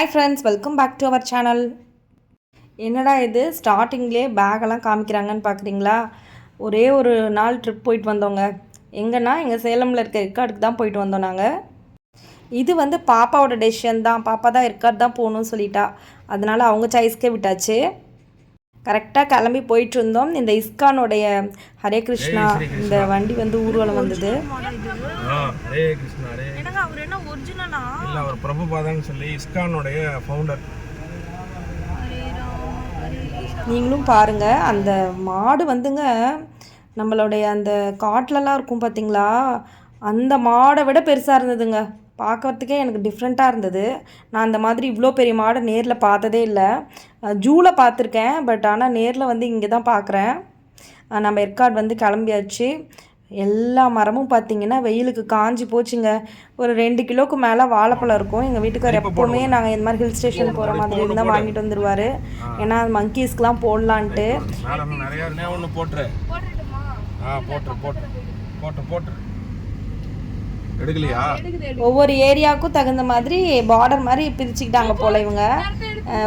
Hi friends, welcome back to our channel. என்னடா இது ஸ்டார்டிங்லேயே பேக்கெல்லாம் காமிக்கிறாங்கன்னு பார்க்குறீங்களா? ஒரே ஒரு நாள் ட்ரிப் போயிட்டு வந்தோங்க. எங்கன்னா எங்கள் சேலமில் இருக்க ஏற்காடுக்கு தான் போயிட்டு வந்தோம் நாங்கள். இது வந்து பாப்பாவோட டெசிஷன் தான். பாப்பா தான் ஏற்காடு தான் போகணும்னு சொல்லிட்டா. அதனால் அவங்க சாய்ஸ்க்கே விட்டாச்சு. கரெக்டாக கிளம்பி போயிட்டு இருந்தோம். இந்த இஸ்கானுடைய ஹரே கிருஷ்ணா இந்த வண்டி வந்து ஊர்வலம் வந்தது. ஹரே கிருஷ்ணா அவர் என்ன ஒரிஜினலா இல்ல அவர் பிரபுபாதான்னு சொல்லி இஸ்கானுடைய ஃபவுண்டர். நீங்களும் பாருங்க, அந்த மாடு வந்துங்க நம்மளுடைய அந்த காட்டிலலாம் இருக்கும் பார்த்தீங்களா, அந்த மாடை விட பெருசாக இருந்ததுங்க. பார்க்கறதுக்கே எனக்கு டிஃப்ரெண்ட்டாக இருந்தது. நான் அந்த மாதிரி இவ்வளோ பெரிய மாடை நேரில் பார்த்ததே இல்லை. ஜூவில் பார்த்துருக்கேன், பட் ஆனால் நேரில் வந்து இங்கே தான் பார்க்குறேன். நம்ம ஏற்காடு வந்து கிளம்பியாச்சு. எல்லா மரமும் பார்த்திங்கன்னா வெயிலுக்கு காஞ்சி போச்சுங்க. ஒரு 2 கிலோவுக்கு மேலே வாழைப்பழம் இருக்கும். எங்கள் வீட்டுக்கார் எப்போவுமே நாங்கள் இந்த மாதிரி ஹில் ஸ்டேஷன் போகிற மாதிரி இருந்தால் வாங்கிட்டு வந்துடுவார். ஏன்னா மங்கீஸ்க்கெலாம் போடலான்ட்டு. ஒவ்வொரு ஏரியாவுக்கும் தகுந்த மாதிரி பார்டர் மாதிரி பிரிச்சுக்கிட்டாங்க போல் இவங்க.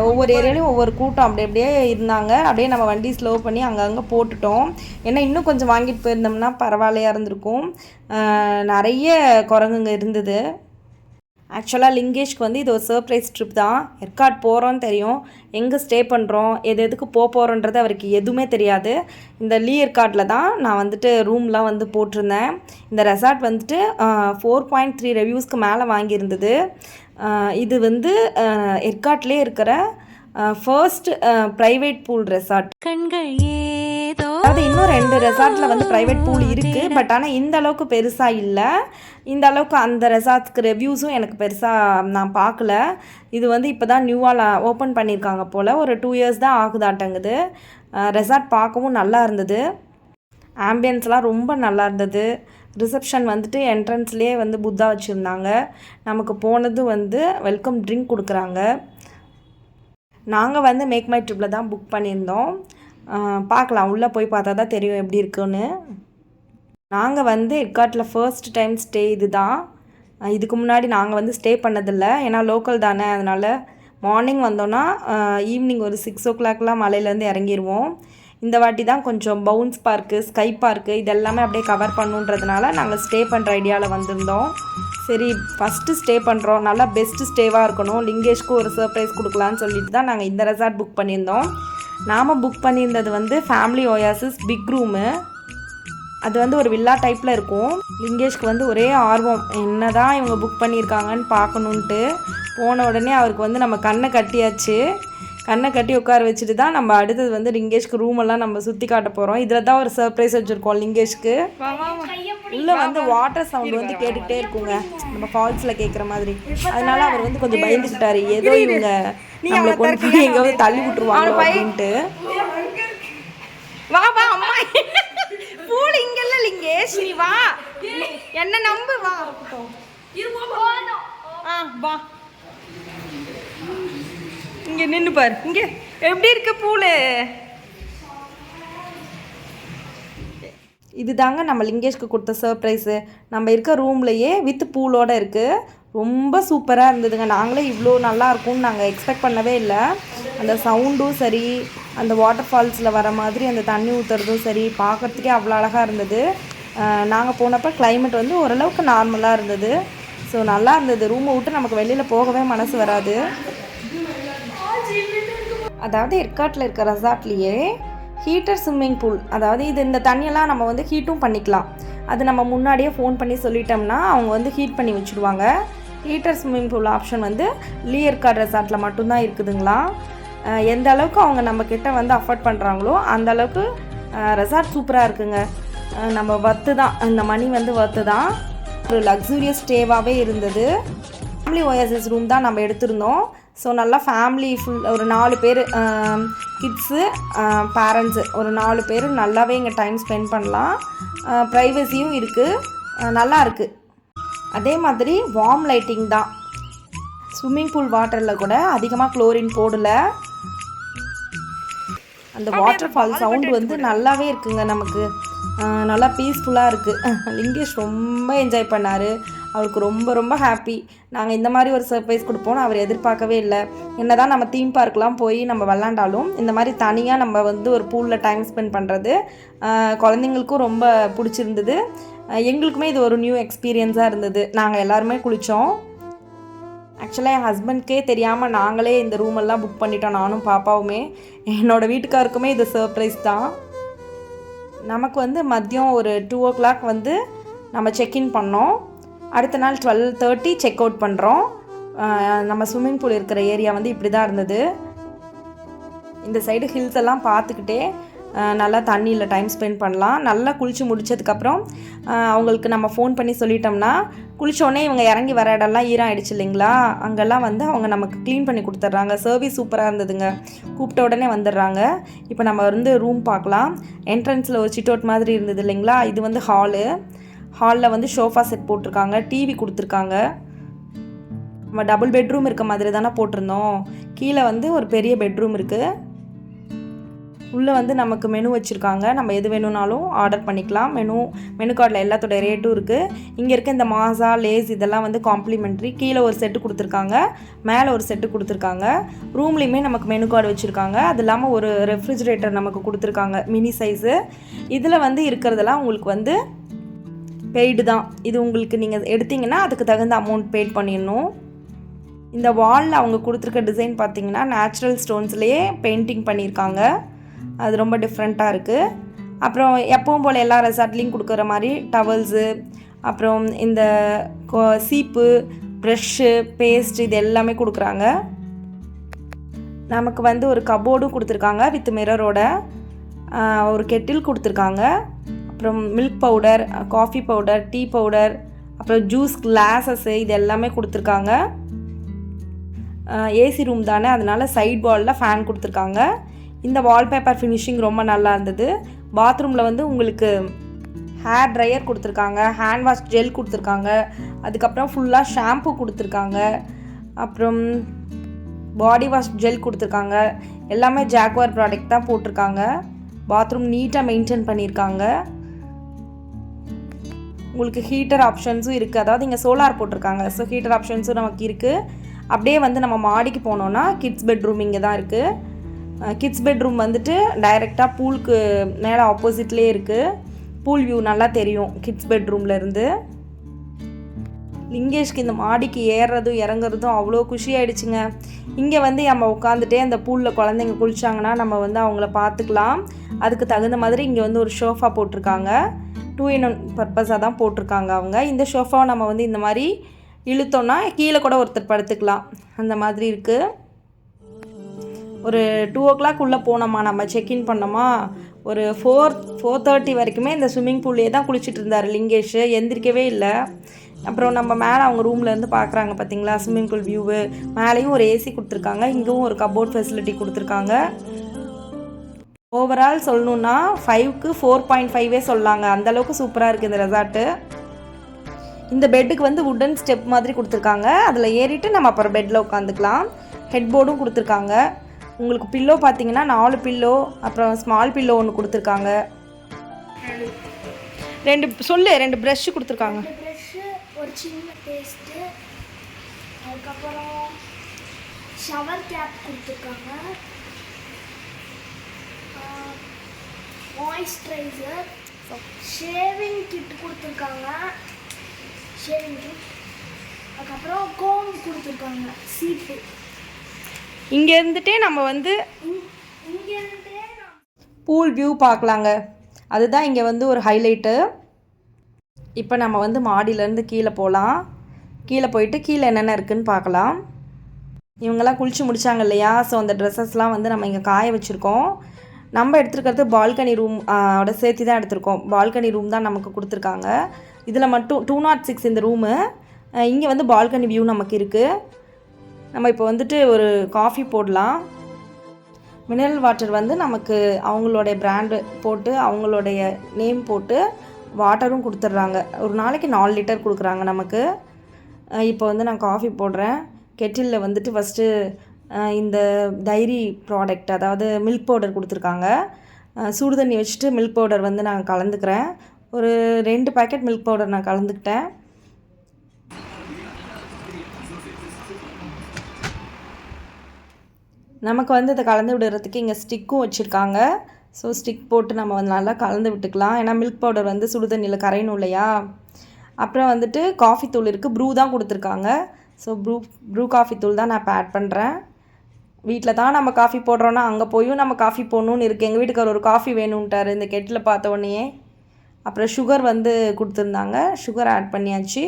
ஒவ்வொரு ஏரியாலையும் ஒவ்வொரு கூட்டம் அப்படி அப்படியே இருந்தாங்க. அப்படியே நம்ம வண்டி ஸ்லோ பண்ணி அங்கங்கே போட்டுட்டோம். ஏன்னா இன்னும் கொஞ்சம் வாங்கிட்டு போயிருந்தோம்னா பரவாயில்லையாக இருந்திருக்கும். நிறைய குரங்குங்க இருந்தது. ஆக்சுவலாக லிங்கேஷ்க்கு வந்து இது ஒரு சர்ப்ரைஸ் ட்ரிப் தான். ஏற்காடு போகிறோன்னு தெரியும், எங்கே ஸ்டே பண்ணுறோம், எதுக்கு போகிறோன்றது அவருக்கு எதுவுமே தெரியாது. இந்த ஏற்காட்டில் தான் நான் வந்துட்டு ரூம்லாம் வந்து போட்டிருந்தேன். இந்த ரெசார்ட் வந்துட்டு 4.3 ரிவ்யூஸ்க்கு மேலே வாங்கியிருந்தது. இது வந்து ஏற்காட்டிலே இருக்கிற ஃபர்ஸ்ட் ப்ரைவேட் பூல் ரெசார்ட். அதாவது இன்னும் 2 ரெசார்ட்டில் வந்து ப்ரைவேட் பூல் இருக்குது, பட் ஆனால் இந்த அளவுக்கு பெருசாக இல்லை. இந்த அளவுக்கு அந்த ரெசார்ட்ஸ்க்கு ரிவ்யூஸும் எனக்கு பெருசாக நான் பார்க்கல. இது வந்து இப்போ தான் நியூவாக ஓப்பன் பண்ணியிருக்காங்க போல். ஒரு 2 இயர்ஸ் தான் ஆகுதாட்டங்குது. ரெசார்ட் பார்க்கவும் நல்லா இருந்தது. ஆம்பியன்ஸ்லாம் ரொம்ப நல்லா இருந்தது. ரிசப்ஷன் வந்துட்டு என்ட்ரன்ஸ்லேயே வந்து புத்தா வச்சுருந்தாங்க. நமக்கு போனது வந்து வெல்கம் ட்ரிங்க் கொடுக்குறாங்க. நாங்கள் வந்து மேக் மை ட்ரிப்பில் தான் புக் பண்ணியிருந்தோம். பார்க்கலாம், உள்ளே போய் பார்த்தா தான் தெரியும் எப்படி இருக்குன்னு. நாங்கள் வந்து ஏற்காட்டில் ஃபர்ஸ்ட் டைம் ஸ்டே இது தான். இதுக்கு முன்னாடி நாங்கள் வந்து ஸ்டே பண்ணதில்லை, ஏன்னா லோக்கல் தானே. அதனால் மார்னிங் வந்தோன்னா ஈவினிங் ஒரு 6 o'clockலாம் மலையிலேருந்து இறங்கிடுவோம். இந்த வாட்டி தான் கொஞ்சம் பவுன்ஸ் பார்க்கு, ஸ்கை பார்க்கு இதெல்லாமே அப்படியே கவர் பண்ணுன்றதுனால நாங்கள் ஸ்டே பண்ணுற ஐடியாவில் வந்திருந்தோம். சரி, ஃபஸ்ட்டு ஸ்டே பண்ணுறோம், நல்லா பெஸ்ட்டு ஸ்டேவாக இருக்கணும், லிங்கேஷ்க்கு ஒரு சர்ப்ரைஸ் கொடுக்கலான்னு சொல்லிட்டு தான் நாங்கள் இந்த ரெசார்ட் புக் பண்ணியிருந்தோம். நாம் புக் பண்ணியிருந்தது வந்து ஃபேமிலி ஒயாசிஸ் பிக் ரூமு. அது வந்து ஒரு வில்லா டைப்பில் இருக்கும். லிங்கேஷ்க்கு வந்து ஒரே ஆர்வம், என்ன தான் இவங்க புக் பண்ணியிருக்காங்கன்னு பார்க்கணுன்ட்டு. போன உடனே அவருக்கு வந்து நம்ம கண்ணை கட்டியாச்சு. கண்ணை கட்டி உட்கார வச்சுட்டு தான் நம்ம அடுத்தது வந்து லிங்கேஷ்க்கு ரூமெல்லாம் நம்ம சுற்றி காட்ட போகிறோம். இதில் தான் ஒரு சர்ப்ரைஸ் வச்சுருக்கோம் லிங்கேஷ்க்கு. உள்ளே வந்து வாட்டர் சவுண்டு வந்து கேட்டுக்கிட்டே இருக்குங்க, நம்ம ஃபால்ஸில் கேட்குற மாதிரி. அதனால அவர் வந்து கொஞ்சம் பயந்துக்கிட்டாரு, ஏதோ இவங்க நம்மளை கொண்டு போய் எங்கேயாவது தள்ளி விட்டுருவாங்க அப்படின்ட்டு. வா வா அம்மா, பூல் இங்கல்ல லிங்கேஷ், நீ வா, என்ன நம்பு, வா வா, இங்கே நின்று பாரு. இங்கே எப்படி இருக்கு பூலு? இது தாங்க நம்ம லிங்கேஷ்க்கு கொடுத்த சர்ப்ரைஸு. நம்ம இருக்க ரூம்லையே வித் பூலோடு இருக்குது. ரொம்ப சூப்பராக இருந்ததுங்க. நாங்களே இவ்வளோ நல்லா இருக்கும்னு நாங்கள் எக்ஸ்பெக்ட் பண்ணவே இல்லை. அந்த சவுண்டும் சரி, அந்த வாட்டர் ஃபால்ஸில் வர மாதிரி அந்த தண்ணி ஊற்றுறதும் சரி, பார்க்குறதுக்கே அவ்வளோ அழகாக இருந்தது. நாங்கள் போனப்போ கிளைமேட் வந்து ஓரளவுக்கு நார்மலாக இருந்தது. ஸோ நல்லா இருந்தது. ரூமை விட்டு நமக்கு வெளியில் போகவே மனசு வராது. அதாவது ஏற்காட்டில் இருக்க ரெசார்ட்லேயே ஹீட்டர் ஸ்விம்மிங் பூல், அதாவது இது இந்த தண்ணியெல்லாம் நம்ம வந்து ஹீட்டும் பண்ணிக்கலாம். அது நம்ம முன்னாடியே ஃபோன் பண்ணி சொல்லிட்டோம்னா அவங்க வந்து ஹீட் பண்ணி வச்சுடுவாங்க. ஹீட்டர் ஸ்விம்மிங் பூல் ஆப்ஷன் வந்து ஏற்காடு ரெசார்ட்டில் மட்டும்தான் இருக்குதுங்களா. எந்த அளவுக்கு அவங்க நம்மக்கிட்ட வந்து அஃபோர்ட் பண்ணுறாங்களோ அந்த அளவுக்கு ரெசார்ட் சூப்பராக இருக்குங்க. நம்ம வர்த்து தான், இந்த மணி வந்து வர்த்து தான். ஒரு லக்ஸூரியஸ் ஸ்டேவாகவே இருந்தது. ஃபேமிலி ஒயாசிஸ் ரூம் தான் நம்ம எடுத்திருந்தோம். ஸோ நல்லா ஃபேமிலி ஃபுல் ஒரு 4 பேர், கிட்ஸு, பேரண்ட்ஸு ஒரு 4 பேர் நல்லாவே இங்கே டைம் ஸ்பெண்ட் பண்ணலாம். ப்ரைவசியும் இருக்குது, நல்லா இருக்குது. அதே மாதிரி வார்ம் லைட்டிங் தான். ஸ்விம்மிங் பூல் வாட்டரில் கூட அதிகமாக குளோரின் போடலை. அந்த வாட்டர் ஃபால் சவுண்டு வந்து நல்லாவே இருக்குங்க. நமக்கு நல்லா பீஸ்ஃபுல்லாக இருக்குது. லிங்கேஷ் ரொம்ப என்ஜாய் பண்ணார். அவருக்கு ரொம்ப ரொம்ப ஹாப்பி. நாங்கள் இந்த மாதிரி ஒரு சர்ப்ரைஸ் கொடுப்போம்னு அவர் எதிர்பார்க்கவே இல்லை. என்ன தான் நம்ம தீம் பார்க்லாம் போய் நம்ம விளாண்டாலும் இந்த மாதிரி தனியாக நம்ம வந்து ஒரு பூலில் டைம் ஸ்பெண்ட் பண்ணுறது குழந்தைங்களுக்கும் ரொம்ப பிடிச்சிருந்தது. எங்களுக்குமே இது ஒரு நியூ எக்ஸ்பீரியன்ஸாக இருந்தது. நாங்கள் எல்லாருமே குளித்தோம். ஆக்சுவலாக என் ஹஸ்பண்ட்கே தெரியாமல் நாங்களே இந்த ரூமெல்லாம் புக் பண்ணிட்டோம். நானும் பாப்பாவுமே. என்னோடய வீட்டுக்காருக்குமே இது சர்ப்ரைஸ் தான். நமக்கு வந்து மதியம் ஒரு 2 o'clock வந்து நம்ம செக்இன் பண்ணோம். அடுத்த நாள் 12:30 செக் அவுட் பண்ணுறோம். நம்ம ஸ்விம்மிங் பூல் இருக்கிற ஏரியா வந்து இப்படி தான் இருந்தது. இந்த சைடு ஹில்ஸ் எல்லாம் பார்த்துக்கிட்டே நல்லா தண்ணியில் டைம் ஸ்பெண்ட் பண்ணலாம். நல்லா குளித்து முடித்ததுக்கப்புறம் அவங்களுக்கு நம்ம ஃபோன் பண்ணி சொல்லிட்டோம்னா குளித்தோடனே இவங்க இறங்கி வர இடம்லாம் ஈரம் ஆகிடுச்சு இல்லைங்களா, அங்கெல்லாம் வந்து அவங்க நமக்கு க்ளீன் பண்ணி கொடுத்துட்றாங்க. சர்வீஸ் சூப்பராக இருந்ததுங்க. கூப்பிட்ட உடனே வந்துடுறாங்க. இப்போ நம்ம வந்து ரூம் பார்க்கலாம். என்ட்ரன்ஸில் ஒரு சிட் அவுட் மாதிரி இருந்தது இல்லைங்களா, இது வந்து ஹாலில் வந்து ஷோஃபா செட் போட்டிருக்காங்க, டிவி கொடுத்துருக்காங்க. நம்ம டபுள் பெட்ரூம் இருக்க மாதிரி தானே போட்டிருந்தோம். கீழே வந்து ஒரு பெரிய பெட்ரூம் இருக்குது. உள்ளே வந்து நமக்கு மெனு வச்சுருக்காங்க. நம்ம எது வேணும்னாலும் ஆர்டர் பண்ணிக்கலாம். மெனு கார்டில் எல்லாத்தோட ரேட்டும் இருக்குது. இங்கே இருக்க இந்த மாசா லேஸ் இதெல்லாம் வந்து காம்ப்ளிமெண்ட்ரி. கீழே ஒரு செட்டு கொடுத்துருக்காங்க, மேலே ஒரு செட்டு கொடுத்துருக்காங்க. ரூம்லேயுமே நமக்கு மெனு கார்டு வச்சுருக்காங்க. அது இல்லாமல் ஒரு ரெஃப்ரிஜிரேட்டர் நமக்கு கொடுத்துருக்காங்க, மினி சைஸு. இதில் வந்து இருக்கிறதெல்லாம் உங்களுக்கு வந்து பெய்டு தான். இது உங்களுக்கு நீங்கள் எடுத்திங்கன்னா அதுக்கு தகுந்த அமௌண்ட் பெய்ட் பண்ணிடணும். இந்த வாலில் அவங்க கொடுத்துருக்க டிசைன் பார்த்திங்கன்னா நேச்சுரல் ஸ்டோன்ஸ்லேயே பெயிண்டிங் பண்ணியிருக்காங்க. அது ரொம்ப டிஃப்ரெண்ட்டாக இருக்குது. அப்புறம் எப்பவும் போல் எல்லா ரெசார்ட்லேயும் கொடுக்குற மாதிரி டவல்ஸு, அப்புறம் இந்த சீப்பு, ப்ரெஷ்ஷு, பேஸ்ட் இது எல்லாமே கொடுக்குறாங்க. நமக்கு வந்து ஒரு கபோர்டும் கொடுத்துருக்காங்க வித் மிரரோட. ஒரு கெட்டில் கொடுத்துருக்காங்க. அப்புறம் milk powder, coffee powder, tea powder, அப்புறம் ஜூஸ் கிளாஸஸ்ஸு இது எல்லாமே கொடுத்துருக்காங்க. ஏசி ரூம் தானே, அதனால் சைட் வாலில் ஃபேன் கொடுத்துருக்காங்க. இந்த வால்பேப்பர் ஃபினிஷிங் ரொம்ப நல்லா இருந்தது. பாத்ரூமில் வந்து உங்களுக்கு ஹேர் ட்ரையர் கொடுத்துருக்காங்க, ஹேண்ட் வாஷ் ஜெல் கொடுத்துருக்காங்க, அதுக்கப்புறம் ஃபுல்லாக ஷாம்பு கொடுத்துருக்காங்க, அப்புறம் பாடி வாஷ் ஜெல் கொடுத்துருக்காங்க. எல்லாமே ஜாக்வார் ப்ராடக்ட் தான் போட்டிருக்காங்க. பாத்ரூம் நீட்டாக மெயின்டைன் பண்ணியிருக்காங்க. உங்களுக்கு ஹீட்டர் ஆப்ஷன்ஸும் இருக்குது. அதாவது இங்கே சோலார் போட்டிருக்காங்க. ஸோ ஹீட்டர் ஆப்ஷன்ஸும் நமக்கு இருக்குது. அப்படியே வந்து நம்ம மாடிக்கு போனோன்னா கிட்ஸ் பெட்ரூம் இங்கே தான் இருக்குது. கிட்ஸ் பெட்ரூம் வந்துட்டு டைரெக்டாக பூலுக்கு மேலே ஆப்போசிட்லேயே இருக்குது. பூல் வியூ நல்லா தெரியும் கிட்ஸ் பெட்ரூம்லேருந்து. லிங்கேஷ்க்கு இந்த மாடிக்கு ஏறுறதும் இறங்குறதும் அவ்வளோ குஷியாயிடுச்சுங்க. இங்கே வந்து நம்ம உட்காந்துட்டே அந்த பூலில் குழந்தைங்க குளிச்சாங்கன்னா நம்ம வந்து அவங்கள பார்த்துக்கலாம். அதுக்கு தகுந்த மாதிரி இங்கே வந்து ஒரு ஷோஃபா போட்டிருக்காங்க. 2-in-1 பர்பஸாக தான் போட்டிருக்காங்க அவங்க. இந்த ஷோஃபாவை நம்ம வந்து இந்த மாதிரி இழுத்தோன்னா கீழே கூட ஒருத்தர் படுத்துக்கலாம், அந்த மாதிரி இருக்குது. ஒரு 2 o'clock உள்ளே போனோமா, நம்ம செக்இன் பண்ணோமா, ஒரு 4:30 வரைக்குமே இந்த ஸ்விம்மிங் பூல்லே தான் குளிச்சுட்டு இருந்தார் லிங்கேஷ். எந்திரிக்கவே இல்லை. அப்புறம் நம்ம மேலே அவங்க ரூம்லேருந்து பார்க்குறாங்க பார்த்தீங்களா ஸ்விம்மிங் பூல் வியூவு. மேலேயும் ஒரு ஏசி கொடுத்துருக்காங்க, இங்கேயும் ஒரு கபோர்ட் ஃபெசிலிட்டி கொடுத்துருக்காங்க. ஓவரால் சொல்லணுன்னா 5க்கு 4.5 சொல்லலாங்க. அந்தளவுக்கு சூப்பராக இருக்குது இந்த ரெசார்ட்டு. இந்த பெட்டுக்கு வந்து வுட்டன் ஸ்டெப் மாதிரி கொடுத்துருக்காங்க. அதில் ஏறிட்டு நம்ம அப்புறம் பெட்டில் உட்காந்துக்கலாம். ஹெட் போர்டும் கொடுத்துருக்காங்க. உங்களுக்கு பில்லோ பார்த்தீங்கன்னா 4 பில்லோ, அப்புறம் ஸ்மால் பில்லோ ஒன்று கொடுத்துருக்காங்க. 2 ப்ரஷ் கொடுத்துருக்காங்க. ஒரு சின்ன பேஸ்ட்டு, அதுக்கப்புறம் ஷவர் கேப் கொடுத்துருக்காங்க, மாய்ஸ்சரைசர், ஷேவிங் கிட் கொடுத்துருக்காங்க, அதுக்கப்புறம் கோம் கொடுத்துருக்காங்க, சீப்பு. இங்கே இருந்துகிட்டே நம்ம வந்து பூல் வியூ பார்க்கலாங்க. அதுதான் இங்கே வந்து ஒரு ஹைலைட்டு. இப்போ நம்ம வந்து மாடியிலேருந்து கீழே போகலாம். கீழே போயிட்டு கீழே என்னென்ன இருக்குதுன்னு பார்க்கலாம். இவங்கெல்லாம் குளித்து முடித்தாங்க இல்லையா, ஸோ அந்த ட்ரெஸ்ஸஸ்லாம் வந்து நம்ம இங்கே காய வச்சுருக்கோம். நம்ம எடுத்துருக்கிறது பால்கனி ரூம் ஓட சேர்த்து தான் எடுத்திருக்கோம். பால்கனி ரூம் தான் நமக்கு கொடுத்துருக்காங்க. இதில் மட்டும் 206 இந்த ரூமு. இங்கே வந்து பால்கனி வியூ நமக்கு இருக்குது. நம்ம இப்போ வந்துட்டு ஒரு காஃபி போடலாம். மினரல் வாட்டர் வந்து நமக்கு அவங்களுடைய பிராண்டு போட்டு அவங்களுடைய நேம் போட்டு வாட்டரும் கொடுத்துட்றாங்க. ஒரு நாளைக்கு 4 லிட்டர் கொடுக்குறாங்க நமக்கு. இப்போ வந்து நான் காஃபி போடுறேன். கெட்டிலில் வந்துட்டு ஃபஸ்ட்டு இந்த டைரி ப்ராடக்ட், அதாவது மில்க் பவுடர் கொடுத்துருக்காங்க. சுடு தண்ணி வச்சுட்டு மில்க் பவுடர் வந்து நான் கலந்துக்கிறேன். ஒரு 2 பேக்கெட் மில்க் பவுடர் நான் கலந்துக்கிட்டேன். நமக்கு வந்து இதை கலந்து விடுறதுக்கு இங்கே ஸ்டிக்கும் வச்சுருக்காங்க. ஸோ ஸ்டிக் போட்டு நம்ம வந்து நல்லா கலந்து விட்டுக்கலாம். ஏன்னா மில்க் பவுடர் வந்து சுடு தண்ணியில் கரையணும் இல்லையா. அப்புறம் வந்துட்டு காஃபி தூள் இருக்குது, ப்ரூ தான் கொடுத்துருக்காங்க. ஸோ ப்ரூ காஃபி தூள் தான் நான் இப்போ ஆட் பண்ணுறேன். வீட்டில் தான் நம்ம காஃபி போடுறோன்னா அங்கே போயும் நம்ம காஃபி போடணுன்னு இருக்குது. எங்கள் வீட்டுக்கார் ஒரு காஃபி வேணும்ட்டார் இந்த கெட்டில் பார்த்த உடனே. அப்புறம் சுகர் வந்து கொடுத்துருந்தாங்க, சுகர் ஆட் பண்ணியாச்சு.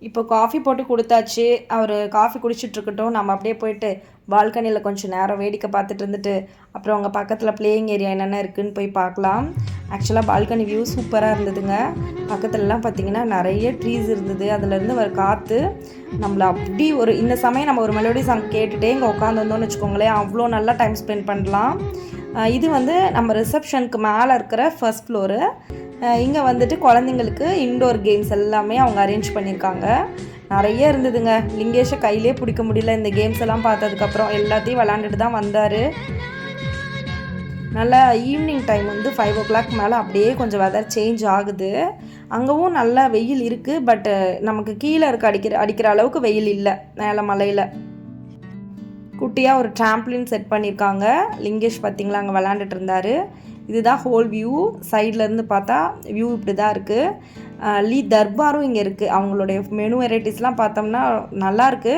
இப்போ காஃபி போட்டு கொடுத்தாச்சு. அவர் காஃபி குடிச்சிட்ருக்கட்டும், நம்ம அப்படியே போயிட்டு பால்கனியில் கொஞ்சம் நேரம் வேடிக்கை பார்த்துட்டு இருந்துட்டு அப்புறம் அங்கே பக்கத்தில் பிளேயிங் ஏரியா என்னென்ன இருக்குதுன்னு போய் பார்க்கலாம். ஆக்சுவலாக பால்கனி வியூ சூப்பராக இருந்ததுங்க. பக்கத்துலலாம் பார்த்திங்கன்னா நிறைய ட்ரீஸ் இருந்தது. அதுலேருந்து வர காற்று நம்மளை அப்படி இந்த சமயம் நம்ம ஒரு மெலோடி சாங் கேட்டுகிட்டே இங்கே உட்காந்துருந்தோம்னு வச்சுக்கோங்களேன், அவ்வளோ நல்லா டைம் ஸ்பெண்ட் பண்ணலாம். இது வந்து நம்ம ரிசப்ஷனுக்கு மேலே இருக்கிற ஃபர்ஸ்ட் ஃப்ளோரு. இங்கே வந்துட்டு குழந்தைங்களுக்கு இன்டோர் கேம்ஸ் எல்லாமே அவங்க அரேஞ்ச் பண்ணியிருக்காங்க. நிறைய இருந்ததுங்க. லிங்கேஷை கையிலே பிடிக்க முடியல. இந்த கேம்ஸ் எல்லாம் பார்த்ததுக்கப்புறம் எல்லாத்தையும் விளாண்டுட்டு தான் வந்தார். நல்லா ஈவினிங் டைம் வந்து 5 o'clock மேலே அப்படியே கொஞ்சம் வெதர் சேஞ்ச் ஆகுது. அங்கேவும் நல்லா வெயில் இருக்குது. பட்டு நமக்கு கீழே அடிக்கிற அளவுக்கு வெயில் இல்லை. மேலே மலையில் குட்டியாக ஒரு ட்ராம்ப்ளின் செட் பண்ணியிருக்காங்க. லிங்கேஷ் பார்த்திங்களா அங்கே விளாண்டுட்டு இருந்தார். இதுதான் ஹோல் வியூ. சைட்லேருந்து பார்த்தா வியூ இப்படி தான் இருக்குது. தர்பாரும் இங்கே இருக்குது. அவங்களுடைய மெனு வெரைட்டிஸ்லாம் பார்த்தோம்னா நல்லாயிருக்கு.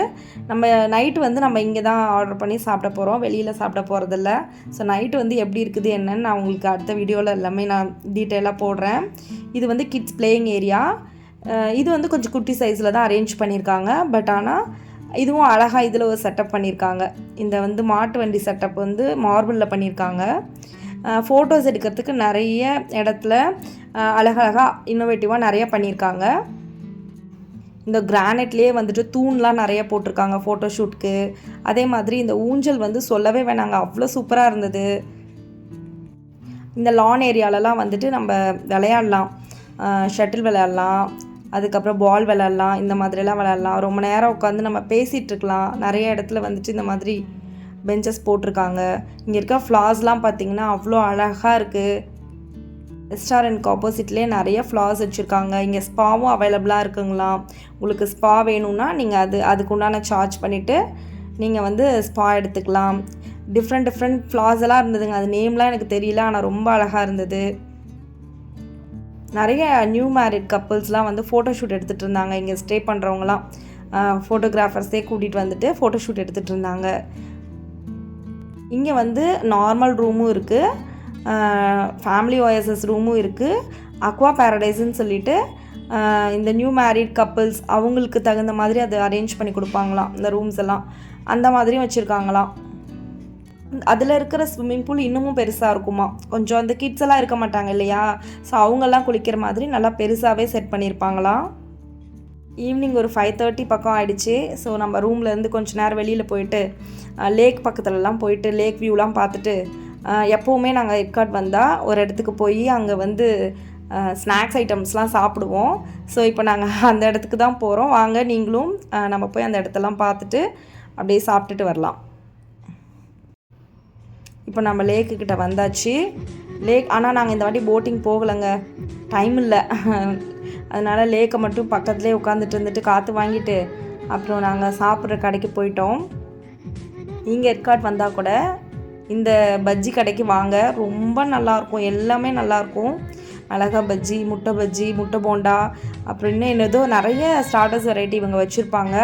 நம்ம நைட்டு வந்து நம்ம இங்கே தான் ஆர்டர் பண்ணி சாப்பிட போகிறோம், வெளியில் சாப்பிட போகிறதில்ல. ஸோ நைட்டு வந்து எப்படி இருக்குது என்னன்னு நான் உங்களுக்கு அடுத்த வீடியோவில் எல்லாமே நான் டீட்டெயிலாக போடுறேன். இது வந்து கிட்ஸ் பிளேயிங் ஏரியா. இது வந்து கொஞ்சம் குட்டி சைஸில் தான் அரேஞ்ச் பண்ணியிருக்காங்க. பட் ஆனால் இதுவும் அழகாக இதில் ஒரு செட்டப் பண்ணியிருக்காங்க. இந்த வந்து மாட்டு வண்டி செட்டப் வந்து மார்பிளில் பண்ணியிருக்காங்க. ஃபோட்டோஸ் எடுக்கிறதுக்கு நிறைய இடத்துல அழகழகாக இன்னோவேட்டிவாக நிறைய பண்ணியிருக்காங்க. இந்த கிரானைட்லேயே வந்துட்டு தூண்லாம் நிறைய போட்டிருக்காங்க ஃபோட்டோ ஷூட்க்கு. அதே மாதிரி இந்த ஊஞ்சல் வந்து சொல்லவே வேணாங்க, அவ்வளோ சூப்பராக இருந்தது. இந்த லான் ஏரியாலலாம் வந்துட்டு நம்ம விளையாடலாம், ஷட்டில் விளையாடலாம், அதுக்கப்புறம் பால் விளையாடலாம், இந்த மாதிரிலாம் விளையாடலாம். ரொம்ப நேரம் உட்காந்து நம்ம பேசிகிட்ருக்கலாம். நிறைய இடத்துல வந்துட்டு இந்த மாதிரி பெஞ்சஸ் போட்டிருக்காங்க. இங்கே இருக்க ஃப்ளார்ஸ்லாம் பார்த்திங்கன்னா அவ்வளோ அழகாக இருக்குது. ரெஸ்டாரண்ட்க்கு ஆப்போசிட்லேயே நிறைய ஃப்ளார்ஸ் வச்சுருக்காங்க. இங்கே ஸ்பாவும் அவைலபிளாக இருக்குங்களாம். உங்களுக்கு ஸ்பா வேணும்னா நீங்கள் அதுக்குண்டான சார்ஜ் பண்ணிவிட்டு நீங்கள் வந்து ஸ்பா எடுத்துக்கலாம். டிஃப்ரெண்ட் ஃப்ளார்ஸ் எல்லாம் இருந்ததுங்க. அது நேம்லாம் எனக்கு தெரியல, ஆனால் ரொம்ப அழகாக இருந்தது. நிறைய நியூ மேரிட் கப்புள்ஸ்லாம் வந்து ஃபோட்டோஷூட் எடுத்துகிட்டு இருந்தாங்க. இங்கே ஸ்டே பண்ணுறவங்களாம் ஃபோட்டோகிராஃபர்ஸே கூட்டிகிட்டு வந்துட்டு ஃபோட்டோஷூட் எடுத்துகிட்டு இருந்தாங்க. இங்கே வந்து நார்மல் ரூமும் இருக்குது, ஃபேமிலி ஓஎஸ்எஸ் ரூமும் இருக்குது, அக்வா பேரடைஸ்ன்னு சொல்லிட்டு இந்த நியூ மேரிட் கப்புள்ஸ் அவங்களுக்கு தகுந்த மாதிரி அதை அரேஞ்ச் பண்ணி கொடுப்பாங்களாம். இந்த ரூம்ஸ் எல்லாம் அந்த மாதிரியும் வச்சுருக்காங்களாம். அதில் இருக்கிற ஸ்விம்மிங் பூல் இன்னமும் பெருசாக இருக்குமா. கொஞ்சம் அந்த கிட்ஸ் எல்லாம் இருக்க மாட்டாங்க இல்லையா, ஸோ அவங்கெல்லாம் குளிக்கிற மாதிரி நல்லா பெருசாகவே செட் பண்ணியிருப்பாங்களாம். ஈவினிங் ஒரு 5:30 பக்கம் ஆகிடுச்சு. ஸோ நம்ம ரூம்லேருந்து கொஞ்சம் நேரம் வெளியில் போயிட்டு லேக் பக்கத்துலலாம் போயிட்டு லேக் வியூலாம் பார்த்துட்டு, எப்போவுமே நாங்கள் ஏற்காடு வந்தால் ஒரு இடத்துக்கு போய் அங்கே வந்து ஸ்நாக்ஸ் ஐட்டம்ஸ்லாம் சாப்பிடுவோம். ஸோ இப்போ நாங்கள் அந்த இடத்துக்கு தான் போகிறோம். வாங்க நீங்களும் நம்ம போய் அந்த இடத்தெல்லாம் பார்த்துட்டு அப்படியே சாப்பிட்டுட்டு வரலாம். இப்போ நம்ம லேக்குக்கிட்ட வந்தாச்சு. ஆனால் நாங்கள் இந்த வாட்டி போட்டிங் போகலைங்க, டைம் இல்லை. அதனால் லேக்கை மட்டும் பக்கத்துலேயே உட்காந்துட்டு இருந்துட்டு காற்று வாங்கிட்டு அப்புறம் நாங்கள் சாப்பிட்ற கடைக்கு போயிட்டோம். நீங்கள் ஏற்காடு வந்தால் கூட இந்த பஜ்ஜி கடைக்கு வாங்க, ரொம்ப நல்லாயிருக்கும். எல்லாமே நல்லாயிருக்கும். மிளகா பஜ்ஜி, முட்டை போண்டா, அப்புறம் இன்னும் என்னதோ நிறைய ஸ்டார்டர்ஸ் வெரைட்டி இவங்க வச்சுருப்பாங்க.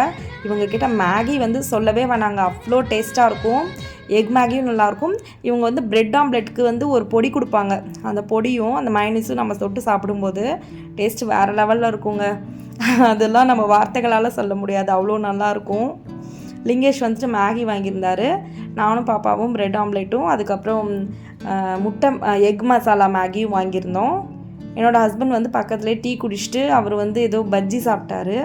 இவங்கக்கிட்ட மேகி வந்து சொல்லவே வேணாங்க, அவ்வளோ டேஸ்ட்டாக இருக்கும். எக் மேகியும் நல்லாயிருக்கும். இவங்க வந்து பிரெட் ஆம்லெட்டுக்கு வந்து ஒரு பொடி கொடுப்பாங்க. அந்த பொடியும் அந்த மயனீஸும் நம்ம தொட்டு சாப்பிடும்போது டேஸ்ட்டு வேறு லெவலில் இருக்குங்க. அதெல்லாம் நம்ம வார்த்தைகளால் சொல்ல முடியாது, அவ்வளோ நல்லாயிருக்கும். லிங்கேஷ் வந்துட்டு மேகி வாங்கியிருந்தார். நானும் பாப்பாவும் பிரெட் ஆம்லேட்டும் அதுக்கப்புறம் முட்டை எக் மசாலா மேகியும் வாங்கியிருந்தோம். என்னோடய ஹஸ்பண்ட் வந்து பக்கத்துலேயே டீ குடிச்சிட்டு அவர் வந்து ஏதோ பஜ்ஜி சாப்பிட்டாரு.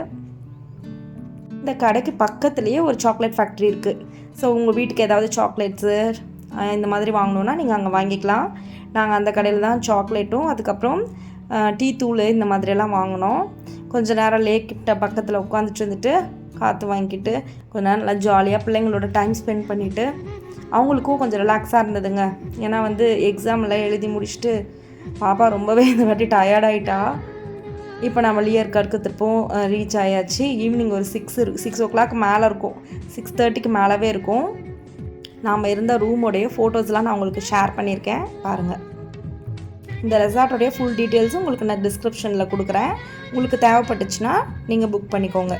இந்த கடைக்கு பக்கத்துலேயே ஒரு சாக்லேட் ஃபேக்ட்ரி இருக்குது. ஸோ உங்கள் வீட்டுக்கு ஏதாவது சாக்லேட்ஸு இந்த மாதிரி வாங்கணுன்னா நீங்கள் அங்கே வாங்கிக்கலாம். நாங்கள் அந்த கடையில் தான் சாக்லேட்டும் அதுக்கப்புறம் டீ தூள் இந்த மாதிரியெல்லாம் வாங்கினோம். கொஞ்சம் நேரம் லேக்கிட்ட பக்கத்தில் உட்காந்துட்டு இருந்துட்டு காற்று வாங்கிக்கிட்டு கொஞ்ச நேரம் நல்லா ஜாலியாக பிள்ளைங்களோட டைம் ஸ்பெண்ட் பண்ணிவிட்டு அவங்களுக்கும் கொஞ்சம் ரிலாக்ஸாக இருந்ததுங்க. ஏன்னா வந்து எக்ஸாம்லாம் எழுதி முடிச்சுட்டு பாப்பா ரொம்பவே இந்த வாட்டி டயர்டாயிட்டா. இப்போ நம்ம லியர்கார்டுக்கு திருப்பவும் ரீச் ஆயாச்சு. ஈவினிங் ஒரு 6 o'clock மேலே இருக்கும், 6:30க்கு மேலவே இருக்கும். நாம் இருந்த ரூமோடைய ஃபோட்டோஸ்லாம் நான் உங்களுக்கு ஷேர் பண்ணியிருக்கேன் பாருங்கள். இந்த ரெசார்ட்டோடைய ஃபுல் டீட்டெயில்ஸும் உங்களுக்கு நான் டிஸ்கிரிப்ஷனில் கொடுக்குறேன். உங்களுக்கு தேவைப்பட்டுச்சுன்னா நீங்கள் புக் பண்ணிக்கோங்க.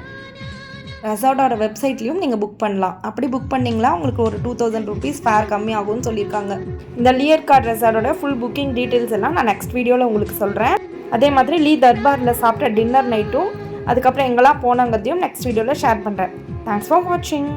ரெசார்ட்டோட வெப்சைட்லேயும் நீங்கள் புக் பண்ணலாம். அப்படி புக் பண்ணிங்களா உங்களுக்கு ஒரு 2000 rupees ஃபேர் கம்மி ஆகும்னு சொல்லியிருக்காங்க. இந்த லியர்கார்ட் ரெசார்ட்டோட ஃபுல் புக்கிங் டீட்டெயில்ஸ் எல்லாம் நான் நெக்ஸ்ட் வீடியோவில் உங்களுக்கு சொல்கிறேன். அதே மாதிரி லீ தர்பாரில் சாப்பிட்ட டின்னர் நைட்டும் அதுக்கப்புறம் எங்கெல்லாம் போனாங்கிறதையும் நெக்ஸ்ட் வீடியோவில் ஷேர் பண்ணுறேன். தேங்க்ஸ் ஃபார் வாட்சிங்.